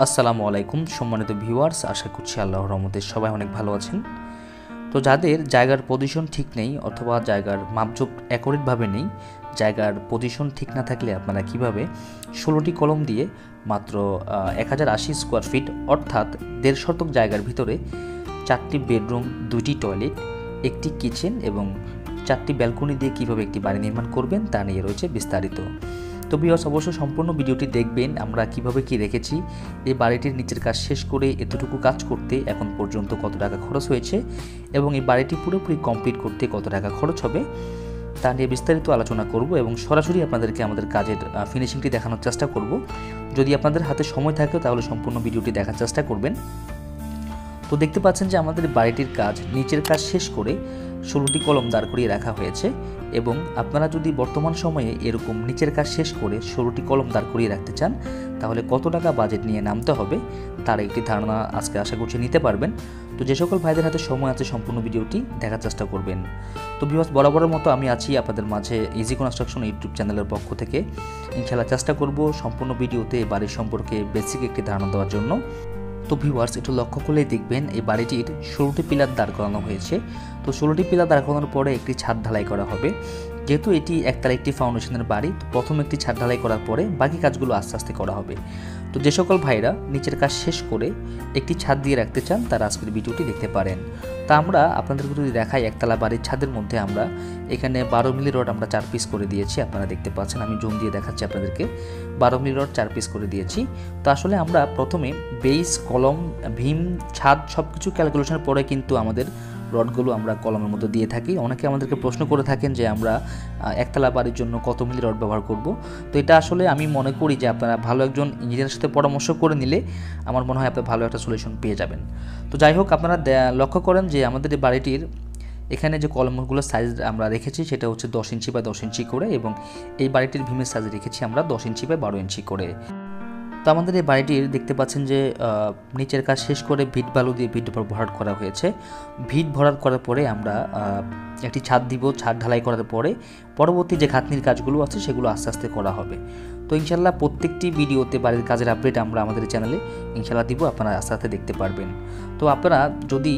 আসসালামু আলাইকুম সম্মানিত ভিউয়ার্স, আশা করছি আল্লাহর রহমতে সবাই অনেক ভালো আছেন। তো যাদের জায়গার পজিশন ঠিক নেই অথবা জায়গার মাপজোপ অ্যাকুরেটভাবে নেই, জায়গার পজিশন ঠিক না থাকলে আপনারা কিভাবে 16টি কলম দিয়ে মাত্র 1080 স্কোয়ার ফিট অর্থাৎ 1.5 শতক জায়গার ভিতরে 4টি বেডরুম, 2টি টয়লেট, একটি কিচেন এবং 4টি ব্যালকনি দিয়ে কিভাবে একটি বাড়ি নির্মাণ করবেন তা নিয়ে রয়েছে বিস্তারিত। তো ভিউয়ার্স, অবশ্যই সম্পূর্ণ ভিডিওটি দেখবেন। আমরা কিভাবে কি রেখেছি, এই বাড়িটির নিচের কাজ শেষ করে এতটুকু কাজ করতে এখন পর্যন্ত কত টাকা খরচ হয়েছে এবং এই বাড়িটি পুরোপুরি কমপ্লিট করতে কত টাকা খরচ হবে তা নিয়ে বিস্তারিত আলোচনা করব এবং সরাসরি আপনাদেরকে আমাদের কাজের ফিনিশিংটি দেখানোর চেষ্টা করব। যদি আপনাদের হাতে সময় থাকে তাহলে সম্পূর্ণ ভিডিওটি দেখার চেষ্টা করবেন। তো দেখতে পাচ্ছেন যে আমাদের বাড়িটির কাজ নিচের কাজ শেষ করে 16টি কলম দাঁড় করিয়ে রাখা হয়েছে এবং আপনারা যদি বর্তমান সময়ে এরকম নিচের কাজ শেষ করে 16টি কলম দাঁড় করিয়ে রাখতে চান তাহলে কত টাকা বাজেট নিয়ে নামতে হবে তার একটি ধারণা আজকে আশা করছি নিতে পারবেন। তো যে সকল ভাইদের হাতে সময় আছে সম্পূর্ণ ভিডিওটি দেখার চেষ্টা করবেন। তো ভিউয়ার্স, বরাবরের মতো আমি আছি আপনাদের মাঝে ইজি কনস্ট্রাকশন ইউটিউব চ্যানেলের পক্ষ থেকে। ইনশাআল্লাহ চেষ্টা করব সম্পূর্ণ ভিডিওতে বাড়ির সম্পর্কে বেসিক একটি ধারণা দেওয়ার জন্য। তো ভিউয়ার্স, একটু লক্ষ্য করলেই দেখবেন এই বাড়িটির 16টি পিলার দাঁড় করানো হয়েছে। তো 16টি পিলার দাঁড় করানোর পরে একটি ছাদ ঢালাই করা হবে। যেহেতু এটি একতলা একটি ফাউন্ডেশনের বাড়ি, তো প্রথম একটি ছাদ ঢালাই করার পরে বাকি কাজগুলো আস্তে আস্তে করা হবে। তো যে সকল ভাইরা নিচের কাজ শেষ করে একটি ছাদ দিয়ে রাখতে চান তারা আজকের ভিডিওটি দেখতে পারেন। তা আমরা আপনাদেরকে যদি দেখাই, একতলা বাড়ির ছাদের মধ্যে আমরা এখানে 12 মিলি রড আমরা 4 পিস করে দিয়েছি। আপনারা দেখতে পাচ্ছেন, আমি জুম দিয়ে দেখাচ্ছি আপনাদেরকে। 12 মিলি রড 4 পিস করে দিয়েছি। তো আসলে আমরা প্রথমে বেস, কলম, ভীম, ছাদ সব কিছু ক্যালকুলেশনের পরে কিন্তু আমাদের রডগুলো আমরা কলমের মধ্যে দিয়ে থাকি। অনেকে আমাদেরকে প্রশ্ন করে থাকেন যে আমরা একতলা বাড়ির জন্য কত মিলি রড ব্যবহার করব। তো এটা আসলে আমি মনে করি যে আপনারা ভালো একজন ইঞ্জিনিয়ারের সাথে পরামর্শ করে নিলে আমার মনে হয় আপনি ভালো একটা সলিউশন পেয়ে যাবেন। তো যাই হোক, আপনারা লক্ষ্য করেন যে আমাদের এই বাড়িটির এখানে যে কলমগুলোর সাইজ আমরা রেখেছি সেটা হচ্ছে 10 ইঞ্চি বাই 10 ইঞ্চি করে এবং এই বাড়িটির ভীমের সাইজ রেখেছি আমরা 10 ইঞ্চি বাই 12 ইঞ্চি করে। তো আমাদের এই বাড়িটির দেখতে পাচ্ছেন যে নিচের কাজ শেষ করে ভিট বালু দিয়ে ভিট ভরাট করা হয়েছে। ভিট ভরাট করার পরে আমরা একটি ছাদ দিব। ছাদ ঢালাই করার পরে পরবর্তী যে খাতনির কাজগুলো আছে সেগুলো আস্তে আস্তে করা হবে। তো ইনশাল্লাহ প্রত্যেকটি ভিডিওতে বাড়ির কাজের আপডেট আমরা আমাদের চ্যানেলে ইনশাল্লাহ দিব, আপনারা আস্তে আস্তে দেখতে পারবেন। তো আপনারা যদি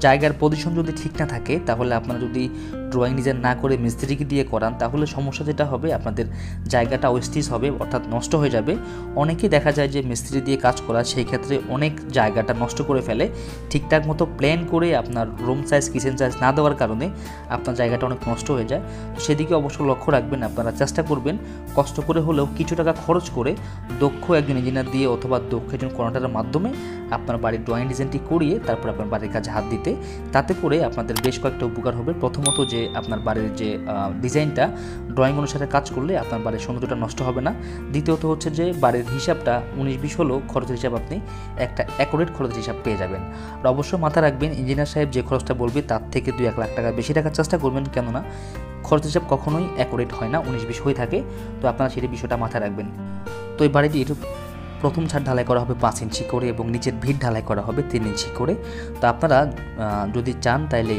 জায়গার পজিশন যদি ঠিক না থাকে তাহলে আপনারা যদি ড্রয়িং ডিজাইন না করে মিস্ত্রিকে দিয়ে করান তাহলে সমস্যা যেটা হবে, আপনাদের জায়গাটা ওয়েস্টেজ হবে অর্থাৎ নষ্ট হয়ে যাবে। অনেকেই দেখা যায় যে মিস্ত্রি দিয়ে কাজ করা সেই ক্ষেত্রে অনেক জায়গাটা নষ্ট করে ফেলে। ঠিকঠাক মতো প্ল্যান করে আপনার রুম সাইজ, কিচেন সাইজ না দেওয়ার কারণে আপনার জায়গাটা অনেক নষ্ট হয়ে যায়। তো সেদিকে অবশ্য লক্ষ্য রাখবেন। আপনারা চেষ্টা করবেন কষ্ট করে হলেও কিছু টাকা খরচ করে দক্ষ একজন ইঞ্জিনিয়ার দিয়ে অথবা দক্ষ একজন কন্ট্রাক্টরের মাধ্যমে আপনার বাড়ির ড্রয়িং ডিজাইনটি করিয়ে তারপর আপনার বাড়ির কাজে হাত দিতে। তাতে করে আপনাদের বেশ কয়েকটা উপকার হবে। প্রথমত যে আপনার বাড়ির যে ডিজাইনটা ড্রয়িং অনুসারে কাজ করলে আপনার বাড়ির সৌন্দর্যটা নষ্ট হবে না। দ্বিতীয়ত হচ্ছে যে বাড়ির হিসাবটা 19-20 হলেও খরচের হিসাব আপনি একটা অ্যাকুরেট খরচের হিসাব পেয়ে যাবেন। আর অবশ্যই মাথায় রাখবেন, ইঞ্জিনিয়ার সাহেব যে খরচটা বলবে তার থেকে 2-1 লাখ টাকা বেশি রাখার চেষ্টা করবেন, কেননা খরচ হিসাব কখনোই অ্যাকুরেট হয় না, 19-20 হয়ে থাকে। তো আপনারা সেই বিষয়টা মাথায় রাখবেন। তো এই বাড়িটির প্রথম ছাদ ঢালাই করা হবে 5 ইঞ্চি করে এবং নিচের ভিট ঢালাই করা হবে 3 ইঞ্চি করে। তো আপনারা যদি চান তাহলে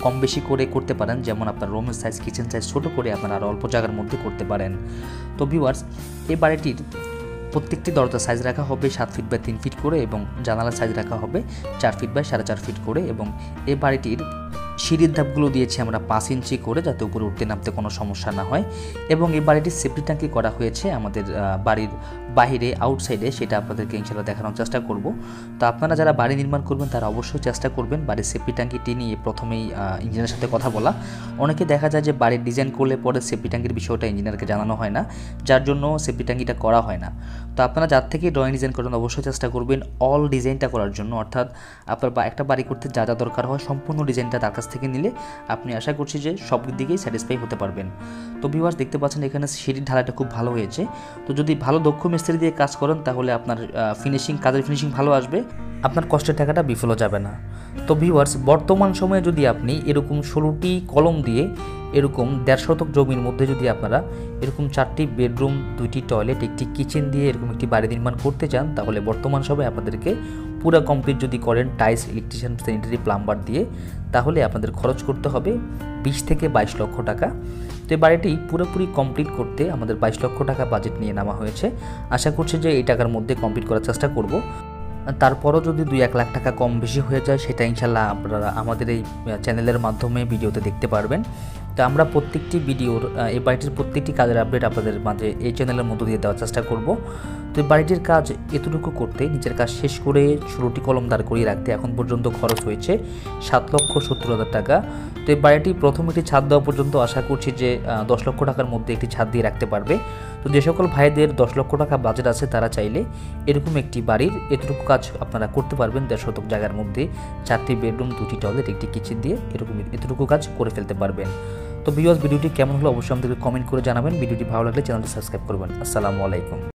কম বেশি করে করতে পারেন, যেমন আপনার রুমের সাইজ, কিচেন সাইজ ছোটো করে আপনারা আরও অল্প জায়গার মধ্যে করতে পারেন। তো ভিউয়ার্স, এই বাড়িটির প্রত্যেকটি দরজার সাইজ রাখা হবে 7 ফিট বাই 3 ফিট করে এবং জানালার সাইজ রাখা হবে 4 ফিট বাই 4.5 ফিট করে এবং এই বাড়িটির সিঁড়ির ধাপগুলো দিয়েছি আমরা 5 ইঞ্চি করে, যাতে উপরে উঠতে নামতে কোনো সমস্যা না হয়। এবং এই বাড়িটির সেফটি ট্যাঙ্কি করা হয়েছে আমাদের বাড়ির বাহিরে, আউটসাইডে, সেটা আপনাদেরকে ইনশাআল্লাহ দেখানোর চেষ্টা করব। তো আপনারা যারা বাড়ি নির্মাণ করবেন তারা অবশ্যই চেষ্টা করবেন বাড়ির সেফটি ট্যাঙ্কিটি নিয়ে প্রথমেই ইঞ্জিনিয়ারের সাথে কথা বলা। অনেকে দেখা যায় যে বাড়ির ডিজাইন করলে পরে সেফটি ট্যাঙ্কির বিষয়টা ইঞ্জিনিয়ারকে জানানো হয় না, যার জন্য সেফটি ট্যাঙ্কিটা করা হয় না। তো আপনারা যার থেকে ড্রয়িং ডিজাইন করেন অবশ্যই চেষ্টা করবেন অল ডিজাইনটা করার জন্য, অর্থাৎ আপনার একটা বাড়ি করতে যা যা দরকার হয় সম্পূর্ণ ডিজাইনটা তার কাছ থেকে নিলে আপনি আশা করছি যে সব দিকেই স্যাটিসফাই হতে পারবেন। তো ভিউয়ার্স, দেখতে পাচ্ছেন এখানে সিঁড়ির ঢালাইটা খুব ভালো হয়েছে। তো যদি ভালো দক্ষ মিস্ত্রি দিয়ে কাজ করেন তাহলে আপনার কাজের ফিনিশিং ভালো আসবে আপনার কষ্টের টাকাটা বিফলও যাবে না। তো ভিউয়ার্স, বর্তমান সময়ে যদি আপনি এরকম 16টি কলম দিয়ে এরকম 1.5 শতক জমির মধ্যে যদি আপনারা এরকম 4টি বেডরুম, 2টি টয়লেট, একটি কিচেন দিয়ে এরকম একটি বাড়ি নির্মাণ করতে চান, তাহলে বর্তমান সময়ে আপনাদেরকে পুরো কমপ্লিট যদি করেন টাইলস, ইলেকট্রিশিয়ান, স্যানিটারি, প্লাম্বার দিয়ে, তাহলে আপনাদের খরচ করতে হবে 20 থেকে 22 লক্ষ টাকা। তো এই বাড়িটি পুরোপুরি কমপ্লিট করতে আমাদের 22 লক্ষ টাকা বাজেট নিয়ে নেওয়া হয়েছে। আশা করছি যে এই টাকার মধ্যে কমপ্লিট করার চেষ্টা করব। তারপরও যদি 2-1 লাখ টাকা কম বেশি হয়ে যায়, সেটা ইনশাল্লাহ আপনারা আমাদের এই চ্যানেলের মাধ্যমে ভিডিওতে দেখতে পারবেন। তো আমরা প্রত্যেকটি ভিডিওর এই বাড়িটির প্রত্যেকটি কাজের আপডেট আপনাদের মাঝে এই চ্যানেলের মধ্য দিয়ে দেওয়ার চেষ্টা করব। তো এই বাড়িটির কাজ এতটুকু করতে, নিজের কাজ শেষ করে 16টি কলম দাঁড় করিয়ে রাখতে এখন পর্যন্ত খরচ হয়েছে 7,70,000 টাকা। তো এই বাড়িটি প্রথম একটি ছাদ দেওয়া পর্যন্ত আশা করছি যে 10 লক্ষ টাকার মধ্যে একটি ছাদ দিয়ে রাখতে পারবে। তো যে সকল ভাইদের 10 লক্ষ টাকা বাজেট আছে, তারা চাইলে এরকম একটি বাড়ির এতটুকু কাজ আপনারা করতে পারবেন। 1.5 শতক জায়গার মধ্যে 4টি বেডরুম, 2টি টয়লেট, একটি কিচেন দিয়ে এরকম এতটুকু কাজ করে ফেলতে পারবেন। তো ভিউয়ার্স, ভিডিওটি কেমন হলো অবশ্যই আমাদেরকে কমেন্ট করে জানাবেন। ভিডিওটি ভালো লাগলে চ্যানেলটি সাবস্ক্রাইব করবেন। আসসালামু আলাইকুম।